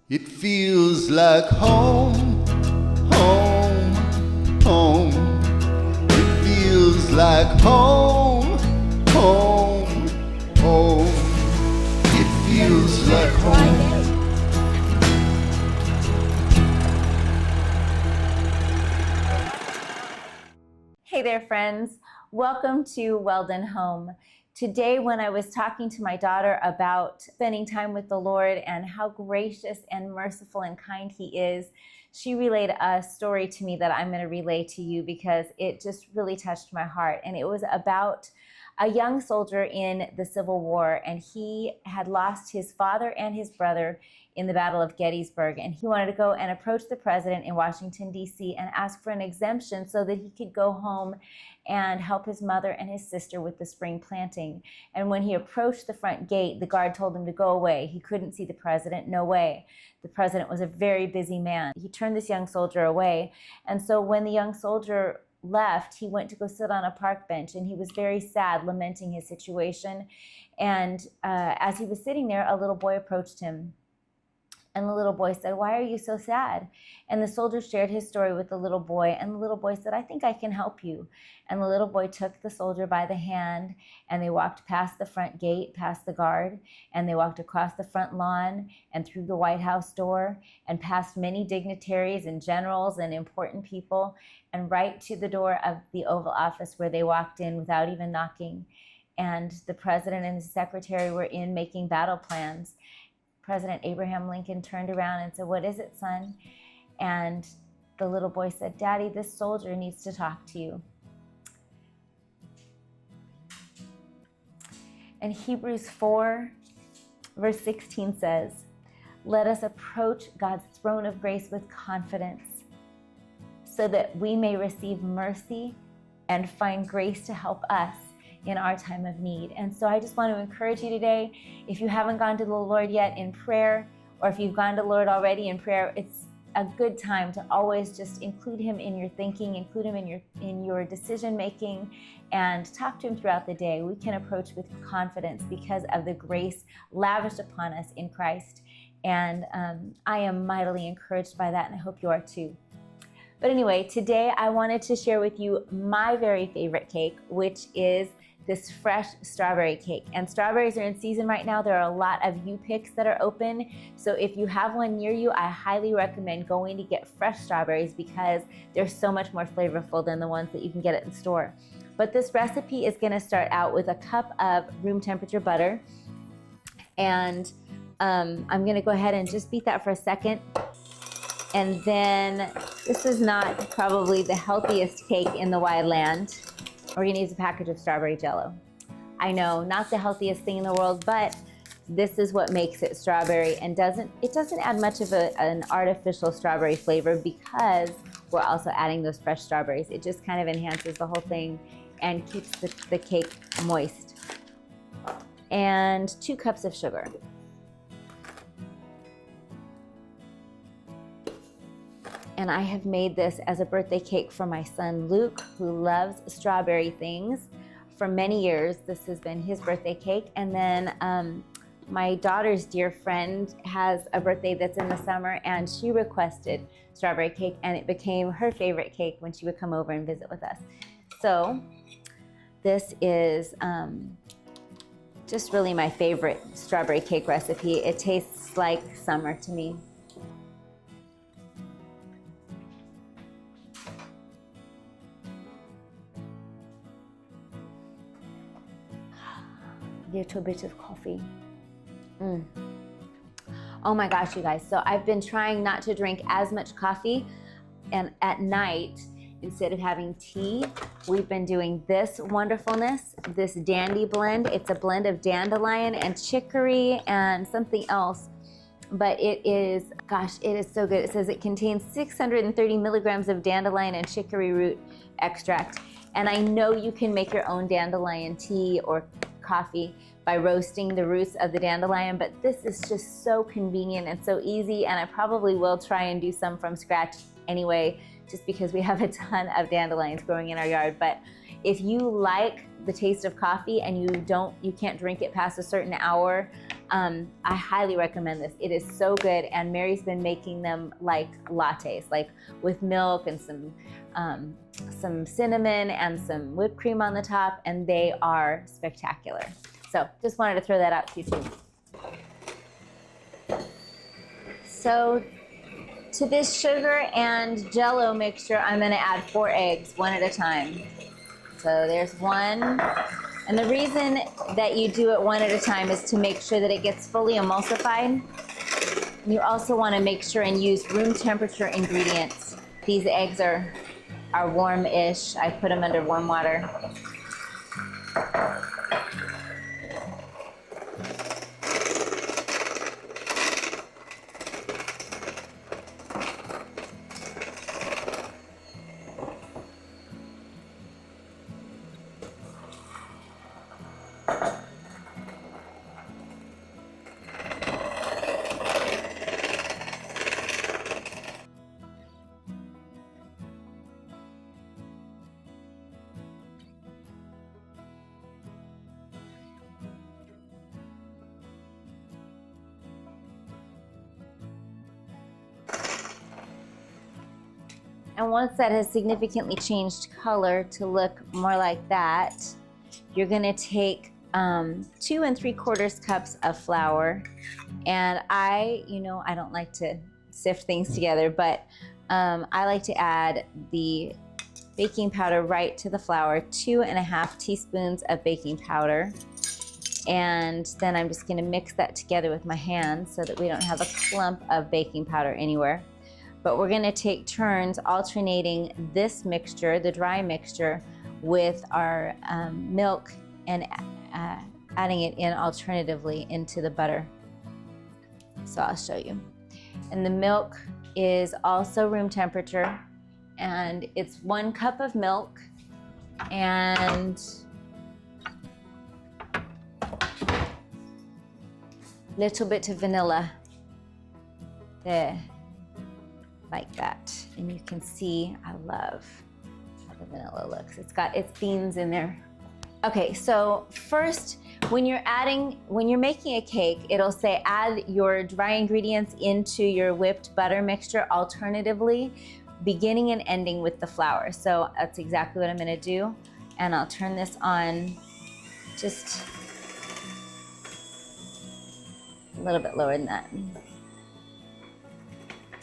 It feels like home, home, home. It feels like home, home, home. It feels like home. Hey there, friends. Welcome to Well Done Home. Today, when I was talking to my daughter about spending time with the Lord and how gracious and merciful and kind He is, she relayed a story to me that I'm going to relay to you because it just really touched my heart. And it was about a young soldier in the Civil War, and he had lost his father and his brother in the Battle of Gettysburg, and he wanted to go and approach the president in Washington, D.C. and ask for an exemption so that he could go home and help his mother and his sister with the spring planting. And when he approached the front gate, the guard told him to go away. He couldn't see the president, no way. The president was a very busy man. He turned this young soldier away, and so when the young soldier left, he went to go sit on a park bench, and he was very sad, lamenting his situation. And as he was sitting there, a little boy approached him. And the little boy said, "Why are you so sad?" And the soldier shared his story with the little boy. And the little boy said, "I think I can help you." And the little boy took the soldier by the hand, and they walked past the front gate, past the guard, and they walked across the front lawn and through the White House door and past many dignitaries and generals and important people and right to the door of the Oval Office, where they walked in without even knocking. And the president and the secretary were in making battle plans. President Abraham Lincoln turned around and said, "What is it, son?" And the little boy said, "Daddy, this soldier needs to talk to you." And Hebrews 4, verse 16 says, "Let us approach God's throne of grace with confidence, so that we may receive mercy and find grace to help us in our time of need." And so I just want to encourage you today, if you haven't gone to the Lord yet in prayer, or if you've gone to the Lord already in prayer, it's a good time to always just include Him in your thinking, include Him in your decision making, and talk to Him throughout the day. We can approach with confidence because of the grace lavished upon us in Christ. And I am mightily encouraged by that, and I hope you are too. But anyway, today I wanted to share with you my very favorite cake, which is this fresh strawberry cake. And strawberries are in season right now. There are a lot of U-Picks that are open. So if you have one near you, I highly recommend going to get fresh strawberries because they're so much more flavorful than the ones that you can get at the store. But this recipe is gonna start out with a cup of room temperature butter. And I'm gonna go ahead and just beat that for a second. And then this is not probably the healthiest cake in the wide land. We're gonna use a package of strawberry jello. I know, not the healthiest thing in the world, but this is what makes it strawberry, and it doesn't add much of an artificial strawberry flavor because we're also adding those fresh strawberries. It just kind of enhances the whole thing and keeps the cake moist. And 2 cups of sugar. And I have made this as a birthday cake for my son Luke, who loves strawberry things. For many years, this has been his birthday cake. And then my daughter's dear friend has a birthday that's in the summer, and she requested strawberry cake, and it became her favorite cake when she would come over and visit with us. So this is just really my favorite strawberry cake recipe. It tastes like summer to me. Little bit of coffee. Oh my gosh, you guys. So I've been trying not to drink as much coffee, and at night, instead of having tea, we've been doing this wonderfulness, this dandy blend. It's a blend of dandelion and chicory and something else, but it is so good. It says it contains 630 milligrams of dandelion and chicory root extract. And I know you can make your own dandelion tea or coffee by roasting the roots of the dandelion, but this is just so convenient and so easy, and I probably will try and do some from scratch anyway, just because we have a ton of dandelions growing in our yard. But if you like the taste of coffee and you can't drink it past a certain hour, I highly recommend this. It is so good, and Mary's been making them like lattes, like with milk and some cinnamon and some whipped cream on the top, and they are spectacular. So just wanted to throw that out to you too. So to this sugar and Jell-O mixture, I'm gonna add 4 eggs, one at a time. So there's one. And the reason that you do it one at a time is to make sure that it gets fully emulsified. You also wanna make sure and use room temperature ingredients. These eggs are warm-ish. I put them under warm water. And once that has significantly changed color to look more like that, you're gonna take 2 3/4 cups of flour. And I don't like to sift things together, but I like to add the baking powder right to the flour, 2 1/2 teaspoons of baking powder. And then I'm just gonna mix that together with my hands so that we don't have a clump of baking powder anywhere. But we're gonna take turns alternating this mixture, the dry mixture, with our milk and adding it in alternatively into the butter. So I'll show you. And the milk is also room temperature, and it's 1 cup of milk and little bit of vanilla there. Like that. And you can see I love how the vanilla looks. It's got its beans in there. Okay, so first, when you're making a cake, it'll say add your dry ingredients into your whipped butter mixture alternatively, beginning and ending with the flour. So that's exactly what I'm gonna do. And I'll turn this on just a little bit lower than that.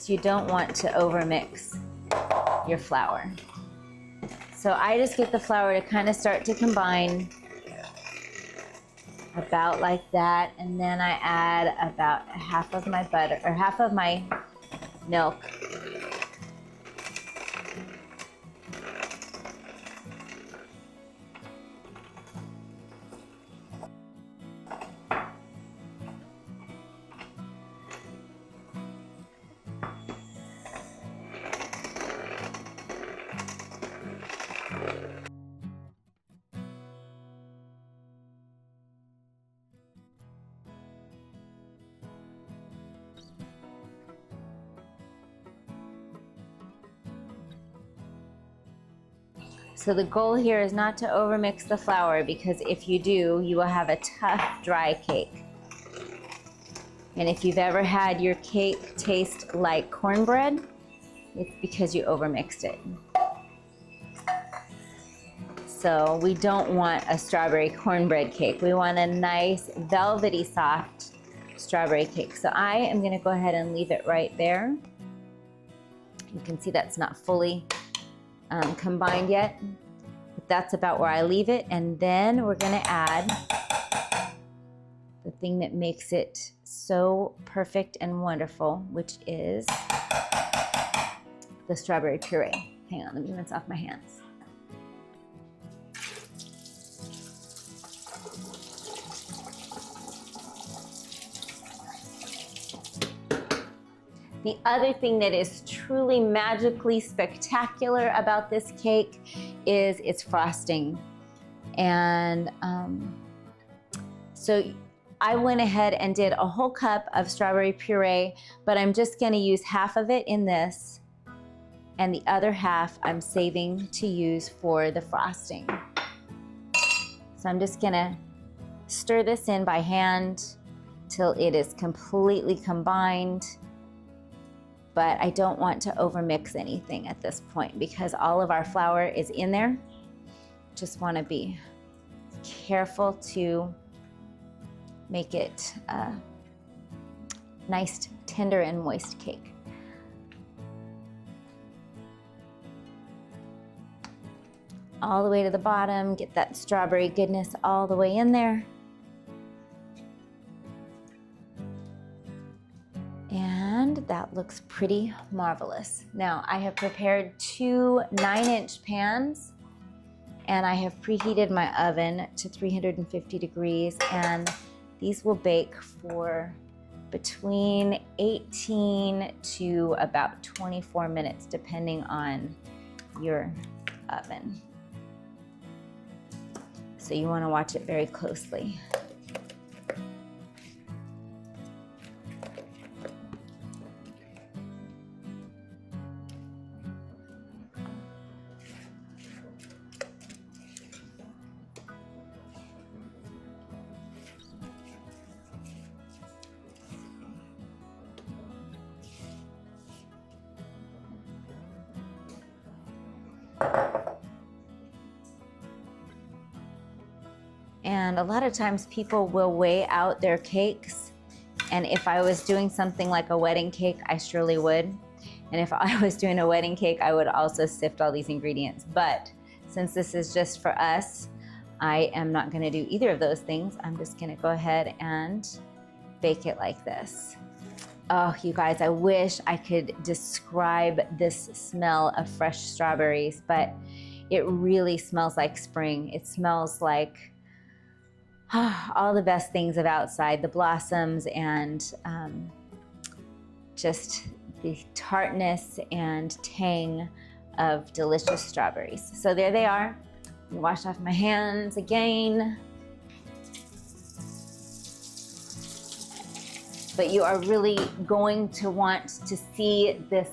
You don't want to overmix your flour. So I just get the flour to kind of start to combine about like that, and then I add about half of my butter or half of my milk. So the goal here is not to overmix the flour, because if you do, you will have a tough, dry cake. And if you've ever had your cake taste like cornbread, it's because you overmixed it. So we don't want a strawberry cornbread cake. We want a nice, velvety, soft strawberry cake. So I am gonna go ahead and leave it right there. You can see that's not fully combined yet, but that's about where I leave it. And then we're gonna add the thing that makes it so perfect and wonderful, which is the strawberry puree. Hang on, let me rinse off my hands. The other thing that is truly magically spectacular about this cake is its frosting. And so I went ahead and did a whole cup of strawberry puree, but I'm just gonna use half of it in this, and the other half I'm saving to use for the frosting. So I'm just gonna stir this in by hand till it is completely combined. But I don't want to overmix anything at this point because all of our flour is in there. Just want to be careful to make it a nice, tender, and moist cake. All the way to the bottom, get that strawberry goodness all the way in there. And that looks pretty marvelous. Now I have prepared 2 9-inch pans and I have preheated my oven to 350 degrees, and these will bake for between 18 to about 24 minutes depending on your oven. So you want to watch it very closely. And a lot of times people will weigh out their cakes. And if I was doing something like a wedding cake, I surely would. And if I was doing a wedding cake, I would also sift all these ingredients. But since this is just for us, I am not gonna do either of those things. I'm just gonna go ahead and bake it like this. Oh, you guys, I wish I could describe this smell of fresh strawberries, but it really smells like spring. It smells like all the best things of outside, the blossoms and just the tartness and tang of delicious strawberries. So there they are. Wash off my hands again. But you are really going to want to see this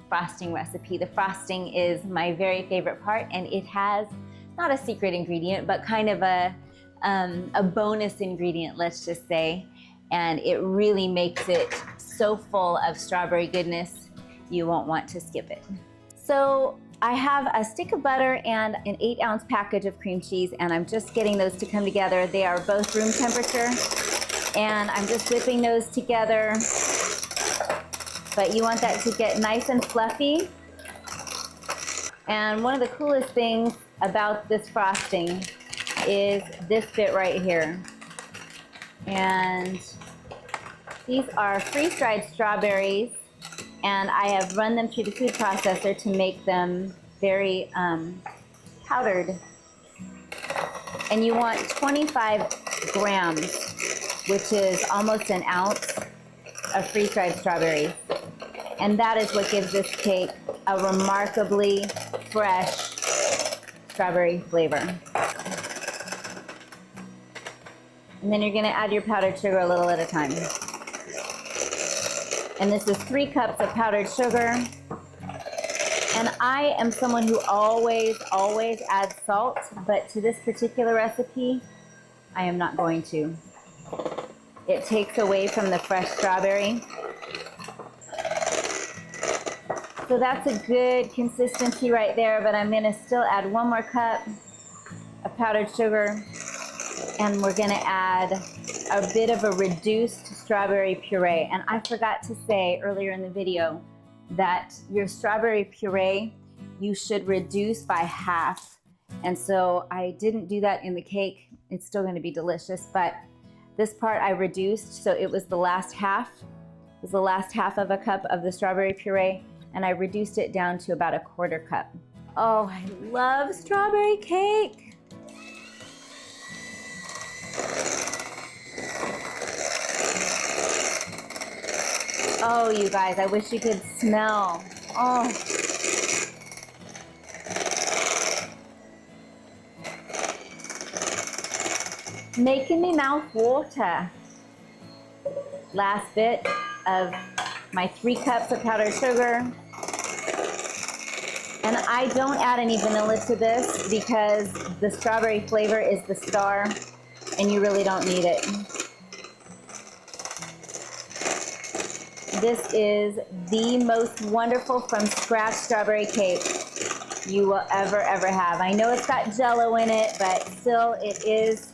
frosting recipe. The frosting is my very favorite part, and it has not a secret ingredient, but kind of a bonus ingredient, let's just say, and it really makes it so full of strawberry goodness, you won't want to skip it. So I have a stick of butter and an 8-ounce package of cream cheese, and I'm just getting those to come together. They are both room temperature, and I'm just whipping those together. But you want that to get nice and fluffy. And one of the coolest things about this frosting is this bit right here. And these are freeze-dried strawberries, and I have run them through the food processor to make them very powdered. And you want 25 grams, which is almost an ounce of freeze-dried strawberries. And that is what gives this cake a remarkably fresh strawberry flavor. And then you're gonna add your powdered sugar a little at a time. And this is 3 cups of powdered sugar. And I am someone who always adds salt, but to this particular recipe, I am not going to. It takes away from the fresh strawberry. So that's a good consistency right there, but I'm gonna still add 1 more cup of powdered sugar, and we're gonna add a bit of a reduced strawberry puree. And I forgot to say earlier in the video that your strawberry puree, you should reduce by half. And so I didn't do that in the cake. It's still gonna be delicious, but this part I reduced, so it was the last half. It was the last half of a cup of the strawberry puree, and I reduced it down to about a 1/4 cup. Oh, I love strawberry cake. Oh, you guys, I wish you could smell. Oh. Making me mouth water. Last bit of my 3 cups of powdered sugar. And I don't add any vanilla to this because the strawberry flavor is the star and you really don't need it. This is the most wonderful from scratch strawberry cake you will ever have. I know it's got Jell-O in it, but still it is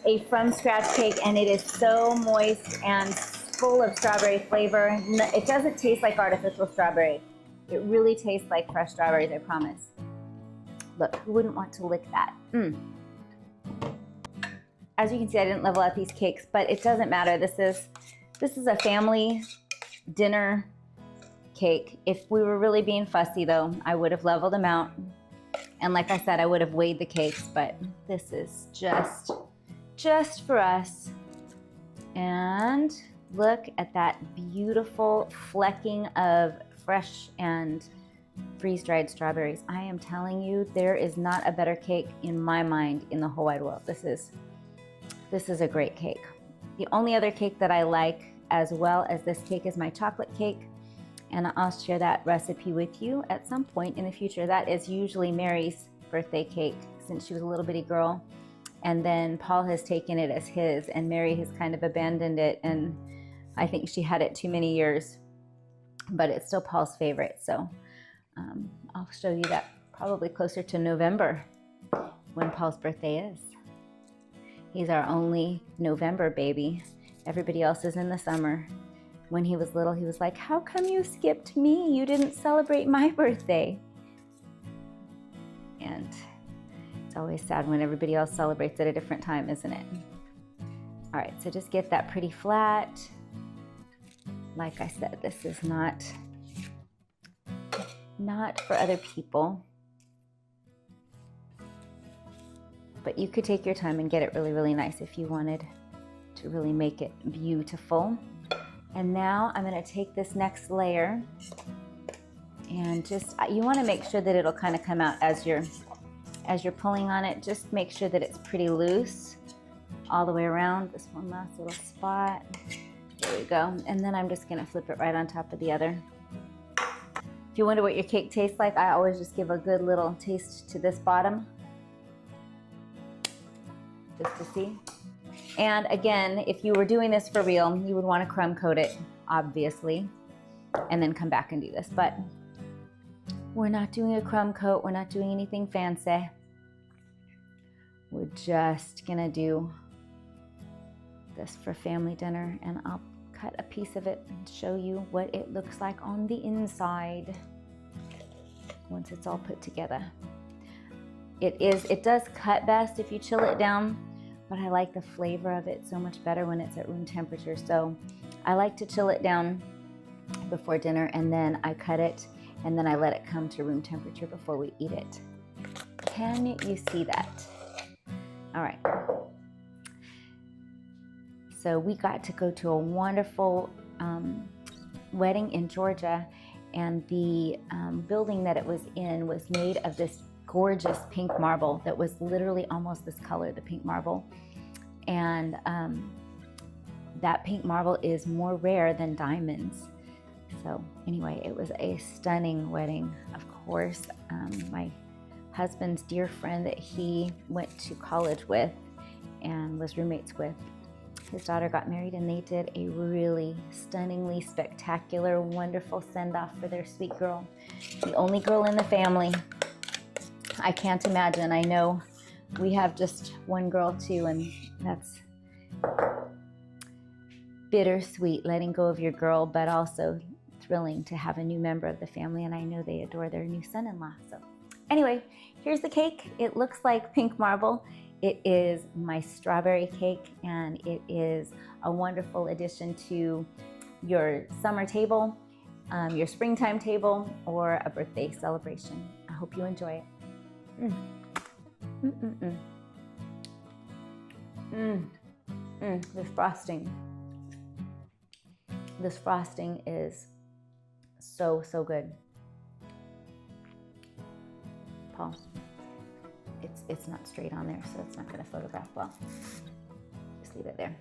a from scratch cake, and it is so moist and full of strawberry flavor. It doesn't taste like artificial strawberry. It really tastes like fresh strawberries, I promise. Look, who wouldn't want to lick that? As you can see, I didn't level out these cakes, but it doesn't matter. This is a family dinner cake. If we were really being fussy though, I would have leveled them out. And like I said, I would have weighed the cakes, but this is just for us. And look at that beautiful flecking of fresh and freeze-dried strawberries. I am telling you, there is not a better cake in my mind in the whole wide world. This is a great cake. The only other cake that I like as well as this cake is my chocolate cake, and I'll share that recipe with you at some point in the future. That is usually Mary's birthday cake since she was a little bitty girl, and then Paul has taken it as his, and Mary has kind of abandoned it, and I think she had it too many years, but it's still Paul's favorite. So I'll show you that probably closer to November when Paul's birthday is. He's our only November baby. Everybody else is in the summer. When he was little, he was like, how come you skipped me? You didn't celebrate my birthday. And it's always sad when everybody else celebrates at a different time, isn't it? All right, so just get that pretty flat. Like I said, this is not for other people. But you could take your time and get it really, really nice if you wanted to really make it beautiful. And now I'm gonna take this next layer and you wanna make sure that it'll kind of come out as you're pulling on it. Just make sure that it's pretty loose all the way around. This one last little spot. There we go. And then I'm just gonna flip it right on top of the other. If you wonder what your cake tastes like, I always just give a good little taste to this bottom, just to see. And again, if you were doing this for real, you would want to crumb coat it, obviously, and then come back and do this. But we're not doing a crumb coat. We're not doing anything fancy. We're just gonna do this for family dinner, and I'll cut a piece of it and show you what it looks like on the inside once it's all put together. It does cut best if you chill it down, but I like the flavor of it so much better when it's at room temperature. So I like to chill it down before dinner, and then I cut it, and then I let it come to room temperature before we eat it. Can you see that? All right. So we got to go to a wonderful wedding in Georgia, and the building that it was in was made of this gorgeous pink marble that was literally almost this color, the pink marble. And that pink marble is more rare than diamonds. So anyway, it was a stunning wedding. Of course, my husband's dear friend that he went to college with and was roommates with, his daughter got married, and they did a really stunningly spectacular, wonderful send-off for their sweet girl. The only girl in the family. I can't imagine. I know we have just one girl too, and that's bittersweet, letting go of your girl, but also thrilling to have a new member of the family, and I know they adore their new son-in-law. So anyway, here's the cake. It looks like pink marble. It is my strawberry cake, and it is a wonderful addition to your summer table, your springtime table, or a birthday celebration. I hope you enjoy it. This frosting is so good. Paul, it's not straight on there, so it's not going to photograph well. Just leave it there.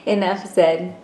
Enough said.